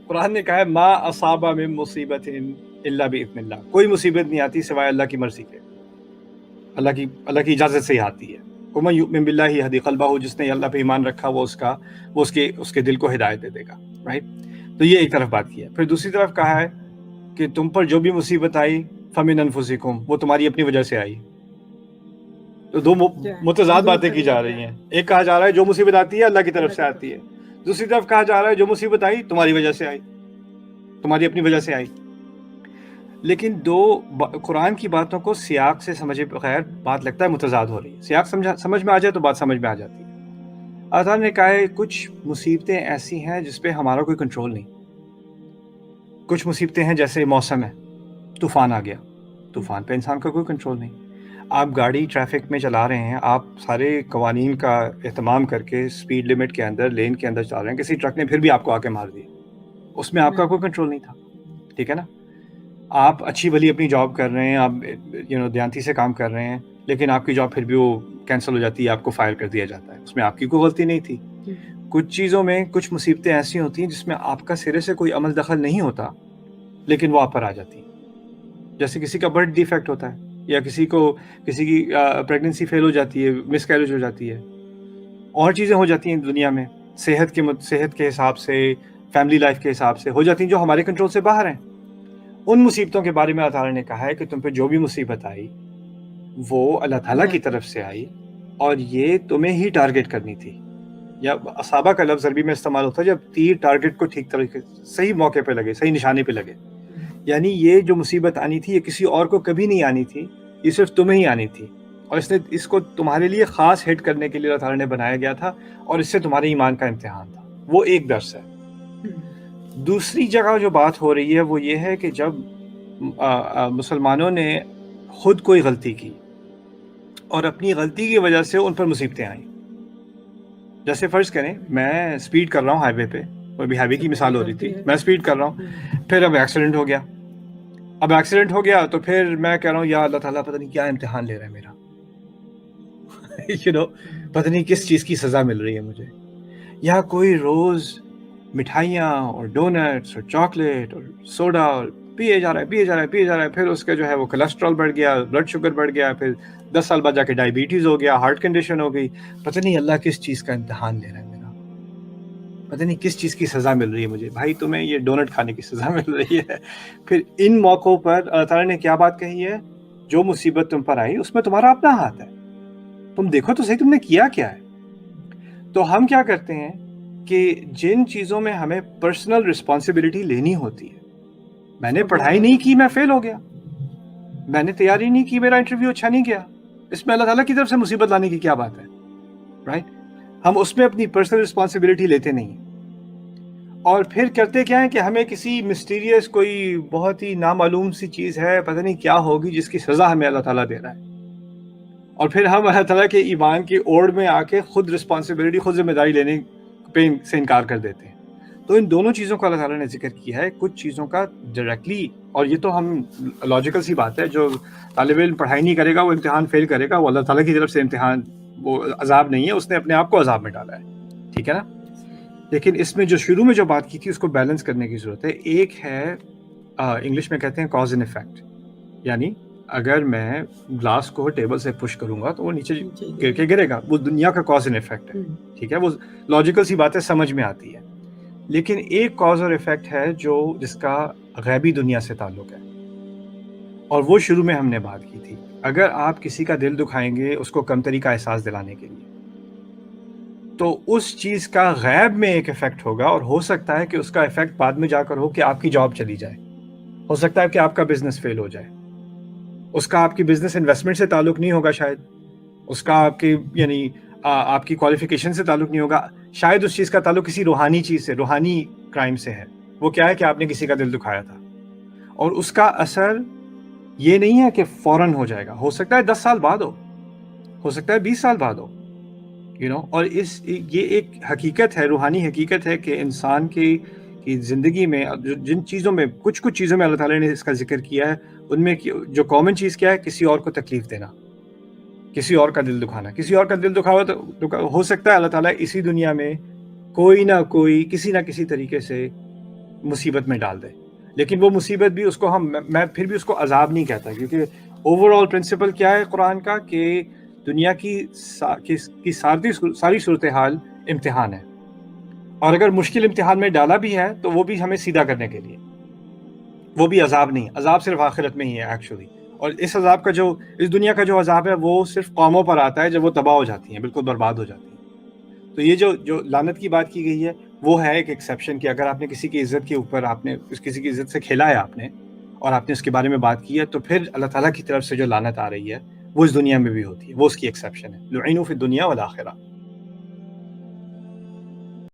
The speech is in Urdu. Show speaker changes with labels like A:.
A: قرآن نے کہا ہے ما اصاب من مصیبت الا باذن اللہ، کوئی مصیبت نہیں آتی سوائے اللہ کی مرضی کے، اللہ کی اجازت سے ہی آتی ہے۔ ومن یؤمن باللہ یہدی قلبہ، جس نے اللہ پہ ایمان رکھا وہ اس کے دل کو ہدایت دے دے گا، رائٹ؟ تو یہ ایک طرف بات کی ہے۔ پھر دوسری طرف کہا ہے کہ تم پر جو بھی مصیبت آئی فمن انفسکم، وہ تمہاری اپنی وجہ سے آئی۔ تو دو متضاد باتیں کی جا رہی ہیں۔ ایک کہا جا رہا ہے جو مصیبت آتی ہے اللہ کی طرف سے آتی ہے، دوسری طرف کہا جا رہا ہے جو مصیبت آئی تمہاری وجہ سے آئی، تمہاری اپنی وجہ سے آئی۔ لیکن قرآن کی باتوں کو سیاق سے سمجھے بغیر بات لگتا ہے متضاد ہو رہی ہے۔ سیاق سمجھ میں آ جائے تو بات سمجھ میں آ جاتی ہے۔ اللہ تعالیٰ نے کہا ہے کچھ مصیبتیں ایسی ہیں جس پہ ہمارا کوئی کنٹرول نہیں۔ کچھ مصیبتیں ہیں جیسے موسم ہے، طوفان آ گیا، طوفان پہ انسان کا کوئی کنٹرول نہیں۔ آپ گاڑی ٹریفک میں چلا رہے ہیں، آپ سارے قوانین کا اہتمام کر کے سپیڈ لمٹ کے اندر، لین کے اندر چلا رہے ہیں، کسی ٹرک نے پھر بھی آپ کو آ کے مار دیا، اس میں آپ کا کوئی کنٹرول نہیں تھا، ٹھیک ہے نا؟ آپ اچھی بھلی اپنی جاب کر رہے ہیں، آپ دیانتی سے کام کر رہے ہیں، لیکن آپ کی جاب پھر بھی وہ کینسل ہو جاتی ہے، آپ کو فائر کر دیا جاتا ہے، اس میں آپ کی کوئی غلطی نہیں تھی۔ کچھ چیزوں میں کچھ مصیبتیں ایسی ہوتی ہیں جس میں آپ کا سرے سے کوئی عمل دخل نہیں ہوتا، لیکن وہ آپ پر آ جاتی ہیں۔ جیسے کسی کا برتھ ڈیفیکٹ ہوتا ہے، یا کسی کی پریگننسی فیل ہو جاتی ہے، مس کیریج ہو جاتی ہے، اور چیزیں ہو جاتی ہیں دنیا میں صحت کے حساب سے، فیملی لائف کے حساب سے ہو جاتی ہیں جو ہمارے کنٹرول سے باہر ہیں۔ ان مصیبتوں کے بارے میں اللہ تعالیٰ نے کہا ہے کہ تم پہ جو بھی مصیبت آئی وہ اللہ تعالیٰ کی طرف سے آئی، اور یہ تمہیں ہی ٹارگٹ کرنی تھی۔ یا اصابہ کا لفظ عربی میں استعمال ہوتا ہے جب تیر ٹارگٹ کو ٹھیک طریقے سے صحیح موقع پہ لگے، صحیح نشانے پہ لگے، یعنی یہ جو مصیبت آنی تھی یہ کسی اور کو کبھی نہیں آنی تھی، یہ صرف تمہیں ہی آنی تھی، اور اس کو تمہارے لیے خاص ہٹ کرنے کے لیے اللہ تعالیٰ نے بنایا گیا تھا، اور اس سے تمہارے ایمان کا امتحان تھا۔ وہ ایک درس ہے۔ دوسری جگہ جو بات ہو رہی ہے وہ یہ ہے کہ جب مسلمانوں نے خود کوئی غلطی کی اور اپنی غلطی کی وجہ سے ان پر مصیبتیں آئیں، جیسے فرض کریں میں سپیڈ کر رہا ہوں ہائی وے پہ، وہ بھی ہائی وے کی مثال ہو رہی تھی، میں سپیڈ کر رہا ہوں، پھر اب ایکسیڈنٹ ہو گیا، تو پھر میں کہہ رہا ہوں یا اللہ تعالیٰ پتہ نہیں کیا امتحان لے رہا ہے میرا پتہ نہیں کس چیز کی سزا مل رہی ہے مجھے۔ یا کوئی روز مٹھائیاں اور ڈونٹس اور چاکلیٹ اور سوڈا اور پیے جا رہا ہے، پھر اس کا جو ہے وہ کولیسٹرول بڑھ گیا، بلڈ شوگر بڑھ گیا، پھر 10 سال بعد جا کے ڈائبٹیز ہو گیا، ہارٹ کنڈیشن ہو گئی، پتہ نہیں اللہ کس چیز کا امتحان لے رہا ہے میرا، پتہ نہیں کس چیز کی سزا مل رہی ہے مجھے۔ بھائی تمہیں یہ ڈونٹ کھانے کی سزا مل رہی ہے۔ پھر ان موقعوں پر اللہ تعالیٰ نے کیا بات کہی ہے؟ جو مصیبت تم پر آئی اس میں تمہارا اپنا ہاتھ ہے، تم دیکھو تو صحیح تم نے کیا ہے۔ تو ہم کیا کرتے ہیں کہ جن چیزوں میں ہمیں پرسنل رسپانسبلٹی لینی ہوتی ہے، میں نے پڑھائی نہیں کی میں فیل ہو گیا، میں نے تیاری نہیں کی میرا انٹرویو اچھا نہیں گیا، اس میں اللہ تعالیٰ کی طرف سے مصیبت لانے کی کیا بات ہے، رائٹ؟ ہم اس میں اپنی پرسنل رسپانسبلٹی لیتے نہیں، اور پھر کرتے کیا ہے کہ ہمیں کسی مسٹیریس کوئی بہت ہی نامعلوم سی چیز ہے، پتہ نہیں کیا ہوگی جس کی سزا ہمیں اللہ تعالیٰ دے رہا ہے، اور پھر ہم اللہ تعالیٰ کے ایمان کی اوڑ میں آ کے خود رسپانسبلٹی، خود ذمہ داری لینے پہ سے انکار کر دیتے ہیں۔ تو ان دونوں چیزوں کو اللہ تعالیٰ نے ذکر کیا ہے، کچھ چیزوں کا ڈائریکٹلی، اور یہ تو ہم لاجیکل سی بات ہے، جو طالب علم پڑھائی نہیں کرے گا وہ امتحان فیل کرے گا، وہ اللہ تعالیٰ کی طرف سے امتحان، وہ عذاب نہیں ہے، اس نے اپنے آپ کو عذاب میں ڈالا ہے، ٹھیک ہے نا؟ لیکن اس میں جو شروع میں جو بات کی تھی اس کو بیلنس کرنے کی ضرورت ہے۔ ایک ہے انگلش میں کہتے ہیں کاز اینڈ افیکٹ، یعنی اگر میں گلاس کو ٹیبل سے پش کروں گا تو وہ نیچے گر کے گرے گا، وہ دنیا کا کاز اینڈ افیکٹ ہے، ٹھیک ہے، وہ لاجیکل سی بات ہے، سمجھ میں آتی ہے۔ لیکن ایک کاز اور افیکٹ ہے جس کا غیبی دنیا سے تعلق ہے، اور وہ شروع میں ہم نے بات کی تھی۔ اگر آپ کسی کا دل دکھائیں گے اس کو کمتری کا احساس دلانے کے لیے، تو اس چیز کا غیب میں ایک افیکٹ ہوگا، اور ہو سکتا ہے کہ اس کا افیکٹ بعد میں جا کر ہو کہ آپ کی جاب چلی جائے، ہو سکتا ہے کہ آپ کا بزنس فیل ہو جائے، اس کا آپ کی بزنس انویسٹمنٹ سے تعلق نہیں ہوگا، شاید اس کا آپ کی آپ کی کوالیفیکیشن سے تعلق نہیں ہوگا، شاید اس چیز کا تعلق کسی روحانی چیز سے، روحانی کرائم سے ہے۔ وہ کیا ہے کہ آپ نے کسی کا دل دکھایا تھا، اور اس کا اثر یہ نہیں ہے کہ فوراً ہو جائے گا، ہو سکتا ہے 10 سال بعد ہو سکتا ہے 20 سال بعد ہو، اور یہ ایک حقیقت ہے، روحانی حقیقت ہے کہ انسان کی زندگی میں جن چیزوں میں کچھ چیزوں میں اللہ تعالیٰ نے اس کا ذکر کیا ہے، ان میں جو کامن چیز کیا ہے، کسی اور کو تکلیف دینا، کسی اور کا دل دکھانا۔ کسی اور کا دل دکھاوا تو ہو سکتا ہے اللہ تعالیٰ اسی دنیا میں کوئی نہ کوئی کسی نہ کسی طریقے سے مصیبت میں ڈال دے. لیکن وہ مصیبت بھی اس کو میں پھر بھی اس کو عذاب نہیں کہتا، کیونکہ اوور آل پرنسپل کیا ہے قرآن کا کہ دنیا کی ساری صورتحال امتحان ہے، اور اگر مشکل امتحان میں ڈالا بھی ہے تو وہ بھی ہمیں سیدھا کرنے کے لیے، وہ بھی عذاب نہیں. عذاب صرف آخرت میں ہی ہے ایکچولی. اور اس عذاب کا اس دنیا کا جو عذاب ہے وہ صرف قوموں پر آتا ہے جب وہ تباہ ہو جاتی ہیں، بالکل برباد ہو جاتی ہیں. تو یہ جو لعنت کی بات کی گئی ہے وہ ہے ایک ایکسیپشن، کہ اگر آپ نے کسی کی عزت کے اوپر کسی کی عزت سے کھیلا ہے آپ نے، اور آپ نے اس کے بارے میں بات کی ہے، تو پھر اللہ تعالیٰ کی طرف سے جو لعنت آ رہی ہے وہ اس دنیا میں بھی ہوتی ہے، وہ اس کی ایکسیپشن ہے. لعنوا فی الدنیا والآخرہ.